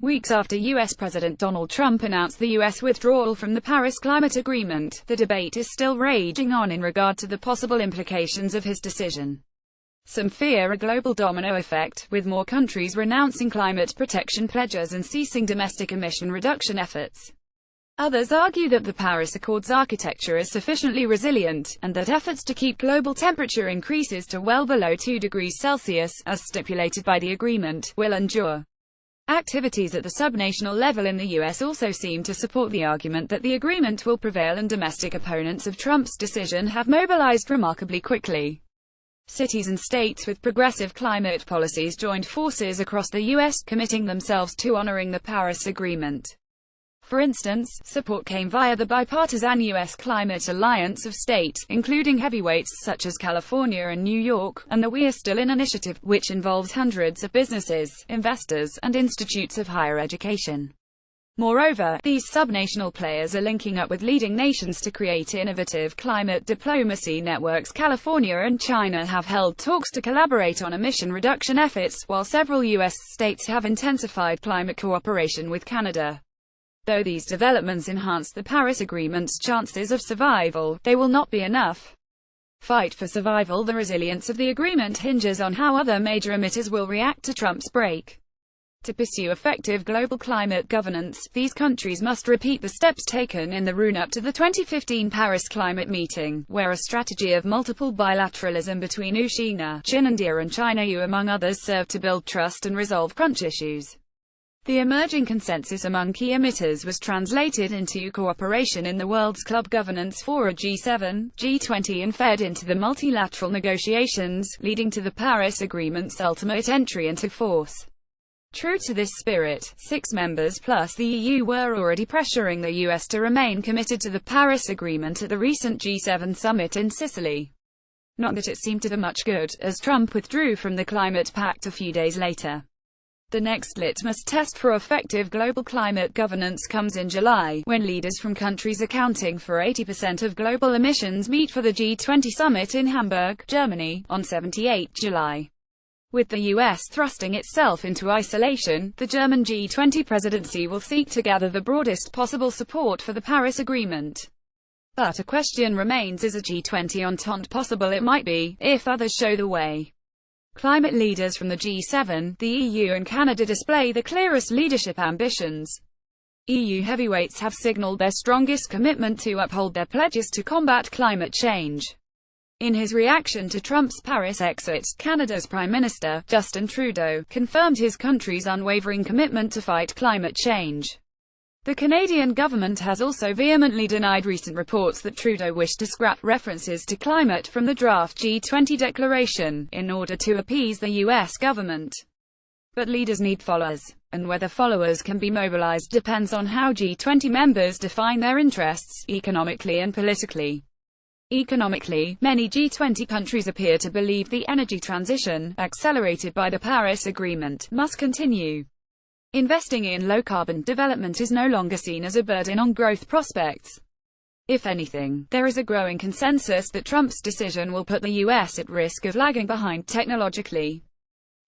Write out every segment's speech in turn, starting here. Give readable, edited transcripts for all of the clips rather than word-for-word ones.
Weeks after U.S. President Donald Trump announced the U.S. withdrawal from the Paris Climate Agreement, the debate is still raging on in regard to the possible implications of his decision. Some fear a global domino effect, with more countries renouncing climate protection pledges and ceasing domestic emission reduction efforts. Others argue that the Paris Accord's architecture is sufficiently resilient, and that efforts to keep global temperature increases to well below 2 degrees Celsius, as stipulated by the agreement, will endure. Activities at the subnational level in the U.S. also seem to support the argument that the agreement will prevail, and domestic opponents of Trump's decision have mobilized remarkably quickly. Cities and states with progressive climate policies joined forces across the U.S., committing themselves to honoring the Paris Agreement. For instance, support came via the bipartisan U.S. Climate Alliance of states, including heavyweights such as California and New York, and the We're Still In initiative, which involves hundreds of businesses, investors, and institutes of higher education. Moreover, these subnational players are linking up with leading nations to create innovative climate diplomacy networks. California and China have held talks to collaborate on emission reduction efforts, while several U.S. states have intensified climate cooperation with Canada. Though these developments enhance the Paris Agreement's chances of survival, they will not be enough. Fight for survival. The resilience of the agreement hinges on how other major emitters will react to Trump's break. To pursue effective global climate governance, these countries must repeat the steps taken in the run-up to the 2015 Paris climate meeting, where a strategy of multiple bilateralism between China, India and China, among others, served to build trust and resolve crunch issues. The emerging consensus among key emitters was translated into cooperation in the world's club governance fora G7, G20 and fed into the multilateral negotiations, leading to the Paris Agreement's ultimate entry into force. True to this spirit, 6 members plus the EU were already pressuring the US to remain committed to the Paris Agreement at the recent G7 summit in Sicily. Not that it seemed to do much good, as Trump withdrew from the climate pact a few days later. The next litmus test for effective global climate governance comes in July, when leaders from countries accounting for 80% of global emissions meet for the G20 summit in Hamburg, Germany, on 78 July. With the US thrusting itself into isolation, the German G20 presidency will seek to gather the broadest possible support for the Paris Agreement. But a question remains: is a G20 entente possible? It might be, if others show the way. Climate leaders from the G7, the EU and Canada display the clearest leadership ambitions. EU heavyweights have signaled their strongest commitment to uphold their pledges to combat climate change. In his reaction to Trump's Paris exit, Canada's Prime Minister, Justin Trudeau, confirmed his country's unwavering commitment to fight climate change. The Canadian government has also vehemently denied recent reports that Trudeau wished to scrap references to climate from the draft G20 declaration, in order to appease the US government. But leaders need followers, and whether followers can be mobilized depends on how G20 members define their interests, economically and politically. Economically, many G20 countries appear to believe the energy transition, accelerated by the Paris Agreement, must continue. Investing in low-carbon development is no longer seen as a burden on growth prospects. If anything, there is a growing consensus that Trump's decision will put the US at risk of lagging behind technologically.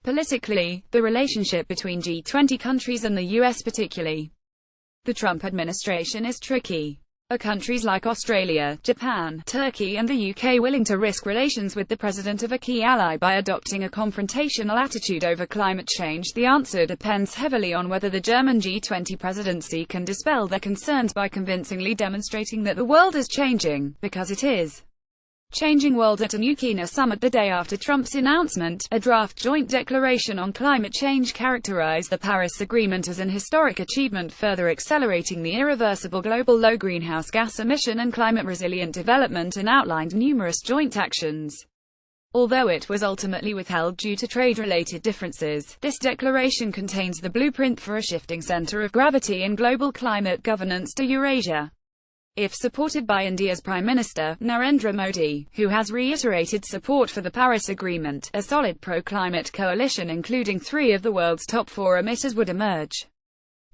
Politically, the relationship between G20 countries and the US particularly. The Trump administration is tricky. Are countries like Australia, Japan, Turkey and the UK willing to risk relations with the president of a key ally by adopting a confrontational attitude over climate change? The answer depends heavily on whether the German G20 presidency can dispel their concerns by convincingly demonstrating that the world is changing, because it is. Changing world. At a New Kina summit the day after Trump's announcement, a draft joint declaration on climate change characterized the Paris Agreement as an historic achievement, further accelerating the irreversible global low greenhouse gas emission and climate-resilient development, and outlined numerous joint actions. Although it was ultimately withheld due to trade-related differences, this declaration contains the blueprint for a shifting center of gravity in global climate governance to Eurasia. If supported by India's Prime Minister, Narendra Modi, who has reiterated support for the Paris Agreement, a solid pro-climate coalition including 3 of the world's top 4 emitters would emerge.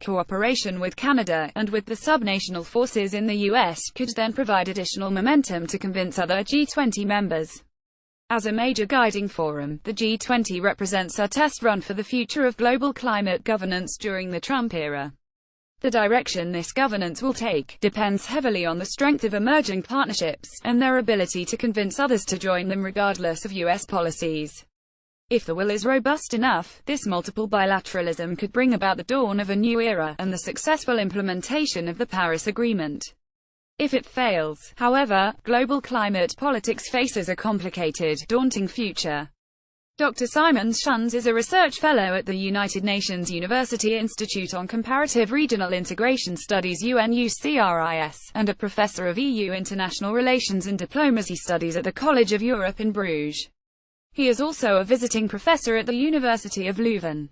Cooperation with Canada, and with the subnational forces in the US, could then provide additional momentum to convince other G20 members. As a major guiding forum, the G20 represents a test run for the future of global climate governance during the Trump era. The direction this governance will take depends heavily on the strength of emerging partnerships, and their ability to convince others to join them regardless of U.S. policies. If the will is robust enough, this multiple bilateralism could bring about the dawn of a new era, and the successful implementation of the Paris Agreement. If it fails, however, global climate politics faces a complicated, daunting future. Dr. Simon Schunz is a research fellow at the United Nations University Institute on Comparative Regional Integration Studies UNUCRIS, and a professor of EU International Relations and Diplomacy Studies at the College of Europe in Bruges. He is also a visiting professor at the University of Leuven.